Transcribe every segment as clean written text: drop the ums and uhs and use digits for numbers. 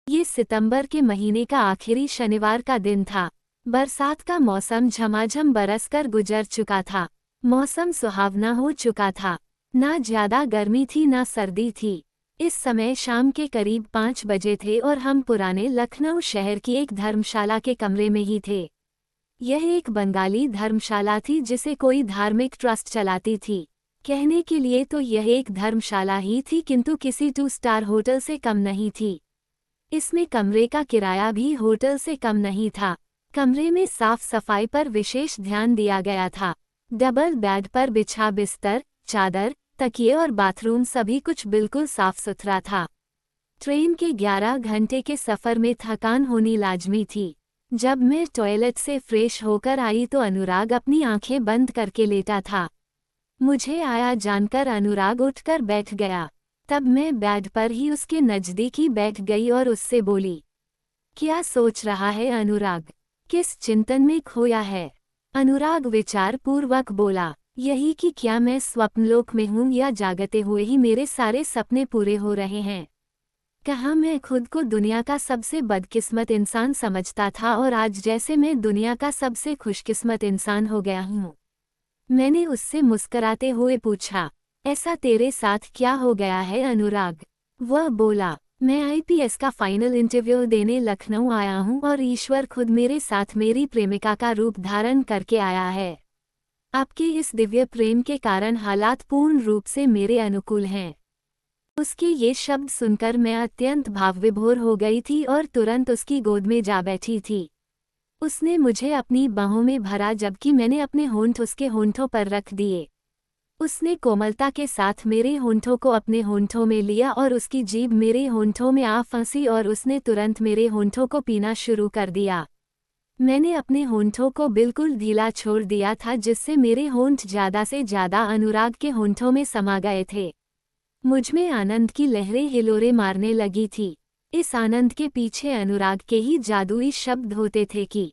ये सितंबर के महीने का आखिरी शनिवार का दिन था। बरसात का मौसम झमाझम बरसकर गुजर चुका था। मौसम सुहावना हो चुका था। ना ज्यादा गर्मी थी ना सर्दी थी। इस समय शाम के करीब 5 बजे थे और हम पुराने लखनऊ शहर की एक धर्मशाला के कमरे में ही थे। यह एक बंगाली धर्मशाला थी जिसे कोई धार्मिक ट्रस्ट चलाती थी। कहने के लिए तो यह एक धर्मशाला ही थी, किंतु किसी 2 स्टार होटल से कम नहीं थी। इसमें कमरे का किराया भी होटल से कम नहीं था। कमरे में साफ सफाई पर विशेष ध्यान दिया गया था। डबल बेड पर बिछा बिस्तर, चादर, तकिए और बाथरूम सभी कुछ बिल्कुल साफ सुथरा था। ट्रेन के 11 घंटे के सफर में थकान होनी लाजमी थी। जब मैं टॉयलेट से फ्रेश होकर आई तो अनुराग अपनी आंखें बंद करके लेटा था। मुझे आया जानकर अनुराग उठकर बैठ गया। तब मैं बेड पर ही उसके नज़दीक ही बैठ गई और उससे बोली, क्या सोच रहा है अनुराग? किस चिंतन में खोया है? अनुराग विचार पूर्वक बोला, यही कि क्या मैं स्वप्नलोक में हूँ या जागते हुए ही मेरे सारे सपने पूरे हो रहे हैं। कहाँ मैं खुद को दुनिया का सबसे बदकिस्मत इंसान समझता था और आज जैसे मैं दुनिया का सबसे खुशकिस्मत इंसान हो गया हूँ। मैंने उससे मुस्कराते हुए पूछा, ऐसा तेरे साथ क्या हो गया है अनुराग? वह बोला, मैं आईपीएस का फाइनल इंटरव्यू देने लखनऊ आया हूँ और ईश्वर खुद मेरे साथ मेरी प्रेमिका का रूप धारण करके आया है। आपके इस दिव्य प्रेम के कारण हालात पूर्ण रूप से मेरे अनुकूल हैं। उसके ये शब्द सुनकर मैं अत्यंत भावविभोर हो गई थी और तुरंत उसकी गोद में जा बैठी थी। उसने मुझे अपनी बाहों में भरा जबकि मैंने अपने होंठ उसके होंठों पर रख दिए। उसने कोमलता के साथ मेरे होंठों को अपने होंठों में लिया और उसकी जीभ मेरे होंठों में आ फंसी और उसने तुरंत मेरे होंठों को पीना शुरू कर दिया। मैंने अपने होंठों को बिल्कुल ढीला छोड़ दिया था जिससे मेरे होंठ ज़्यादा से ज़्यादा अनुराग के होंठों में समा गए थे। मुझमें आनंद की लहरें हिलोरे मारने लगी थी। इस आनंद के पीछे अनुराग के ही जादुई शब्द होते थे कि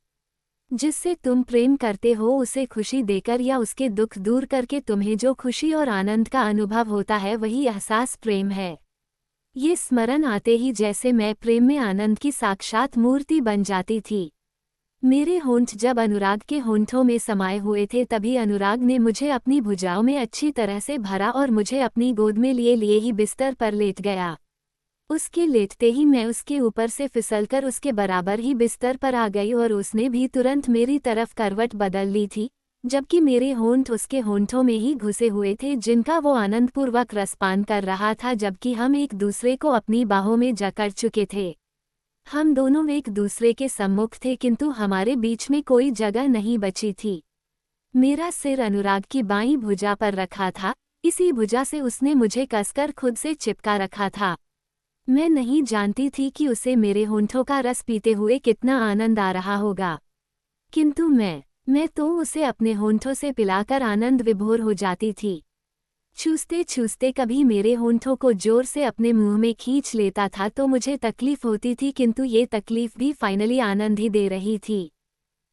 जिससे तुम प्रेम करते हो उसे खुशी देकर या उसके दुख दूर करके तुम्हें जो खुशी और आनंद का अनुभव होता है वही एहसास प्रेम है। ये स्मरण आते ही जैसे मैं प्रेम में आनंद की साक्षात मूर्ति बन जाती थी। मेरे होंठ जब अनुराग के होंठों में समाये हुए थे तभी अनुराग ने मुझे अपनी भुजाओं में अच्छी तरह से भरा और मुझे अपनी गोद में लिए ही बिस्तर पर लेट गया। उसके लेटते ही मैं उसके ऊपर से फिसलकर उसके बराबर ही बिस्तर पर आ गई और उसने भी तुरंत मेरी तरफ करवट बदल ली थी, जबकि मेरे होंठ उसके होंठों में ही घुसे हुए थे जिनका वो आनंदपूर्वक रसपान कर रहा था, जबकि हम एक दूसरे को अपनी बाहों में जकड़ चुके थे। हम दोनों एक दूसरे के सम्मुख थे किंतु हमारे बीच में कोई जगह नहीं बची थी। मेरा सिर अनुराग की बाईं भुजा पर रखा था। इसी भुजा से उसने मुझे कसकर खुद से चिपका रखा था। मैं नहीं जानती थी कि उसे मेरे होंठों का रस पीते हुए कितना आनंद आ रहा होगा, किंतु मैं तो उसे अपने होंठों से पिलाकर आनंद विभोर हो जाती थी। चूसते चूसते कभी मेरे होंठों को जोर से अपने मुंह में खींच लेता था तो मुझे तकलीफ होती थी, किंतु ये तकलीफ भी फाइनली आनंद ही दे रही थी।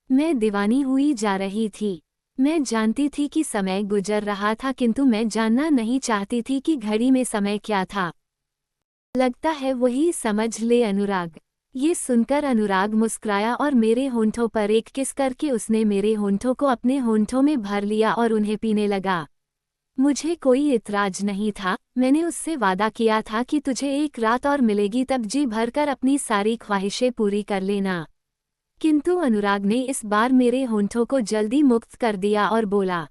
मैं दीवानी हुई जा रही थी। मैं जानती थी कि समय गुजर रहा था, किंतु मैं जानना नहीं चाहती थी कि घड़ी में समय क्या था। लगता है वही समझ ले अनुराग। ये सुनकर अनुराग मुस्कुराया और मेरे होंठों पर एक किस करके उसने मेरे होंठों को अपने होंठों में भर लिया और उन्हें पीने लगा। मुझे कोई इतराज नहीं था। मैंने उससे वादा किया था कि तुझे एक रात और मिलेगी, तब जी भरकर अपनी सारी ख्वाहिशें पूरी कर लेना। किंतु अनुराग ने इस बार मेरे होंठों को जल्दी मुक्त कर दिया और बोला,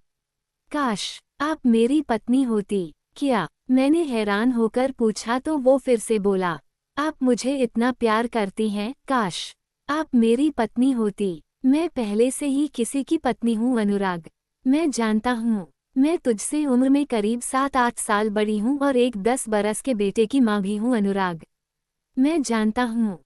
काश आप मेरी पत्नी होती। क्या? मैंने हैरान होकर पूछा तो वो फिर से बोला, आप मुझे इतना प्यार करती हैं, काश आप मेरी पत्नी होती। मैं पहले से ही किसी की पत्नी हूँ अनुराग। मैं जानता हूँ। मैं तुझसे उम्र में करीब 7-8 साल बड़ी हूँ और एक 10 बरस के बेटे की माँ भी हूँ अनुराग। मैं जानता हूँ।